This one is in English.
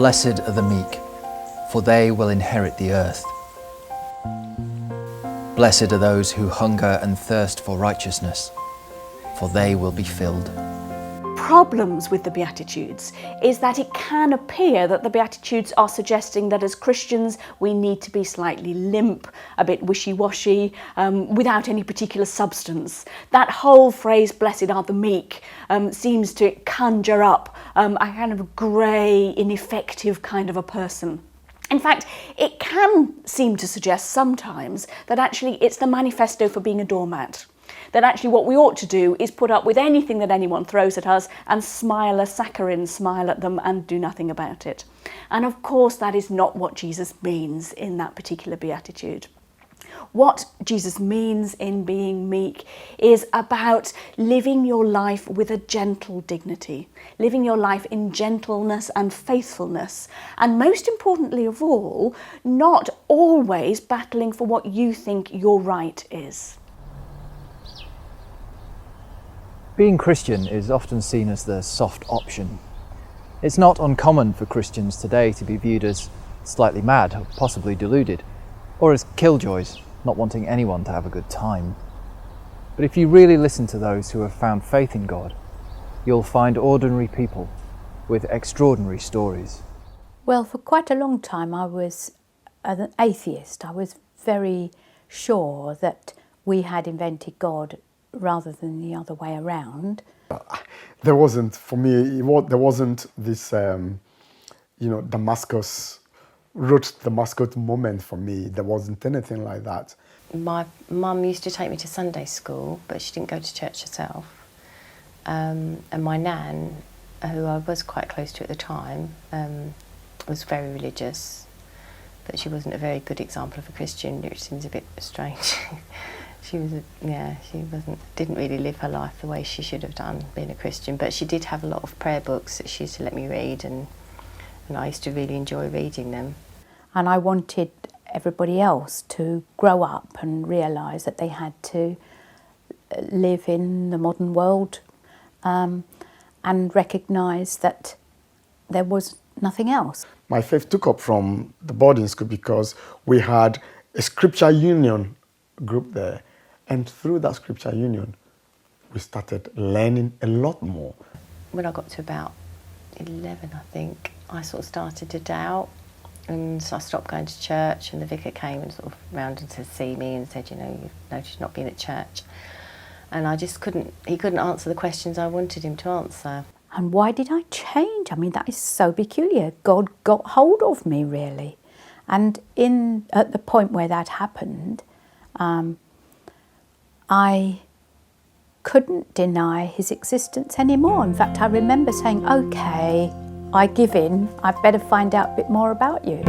Blessed are the meek, for they will inherit the earth. Blessed are those who hunger and thirst for righteousness, for they will be filled. Problems with the Beatitudes is that it can appear that the Beatitudes are suggesting that as Christians we need to be slightly limp, a bit wishy-washy, without any particular substance. That whole phrase, blessed are the meek, seems to conjure up a kind of grey, ineffective kind of a person. In fact, it can seem to suggest sometimes that actually it's the manifesto for being a doormat. That actually what we ought to do is put up with anything that anyone throws at us and smile a saccharine smile at them and do nothing about it. And of course that is not what Jesus means in that particular beatitude. What Jesus means in being meek is about living your life with a gentle dignity, living your life in gentleness and faithfulness, and most importantly of all, not always battling for what you think your right is. Being Christian is often seen as the soft option. It's not uncommon for Christians today to be viewed as slightly mad, or possibly deluded, or as killjoys, not wanting anyone to have a good time. But if you really listen to those who have found faith in God, you'll find ordinary people with extraordinary stories. Well, for quite a long time I was an atheist. I was very sure that we had invented God rather than the other way around. There wasn't, for me, there wasn't this, Damascus moment for me. There wasn't anything like that. My mum used to take me to Sunday school, but she didn't go to church herself. And my nan, who I was quite close to at the time, was very religious, but she wasn't a very good example of a Christian, which seems a bit strange. She didn't really live her life the way she should have done, being a Christian, but she did have a lot of prayer books that she used to let me read, and I used to really enjoy reading them. And I wanted everybody else to grow up and realise that they had to live in the modern world and recognise that there was nothing else. My faith took up from the boarding school because we had a scripture union group there. And through that scripture union, we started learning a lot more. When I got to about 11, I think, I sort of started to doubt. And so I stopped going to church, and the vicar came and sort of round and to see me and said, you've noticed not being at church. And I just he couldn't answer the questions I wanted him to answer. And why did I change? I mean, that is so peculiar. God got hold of me, really. And at the point where that happened, I couldn't deny his existence anymore. In fact, I remember saying, okay, I give in, I'd better find out a bit more about you.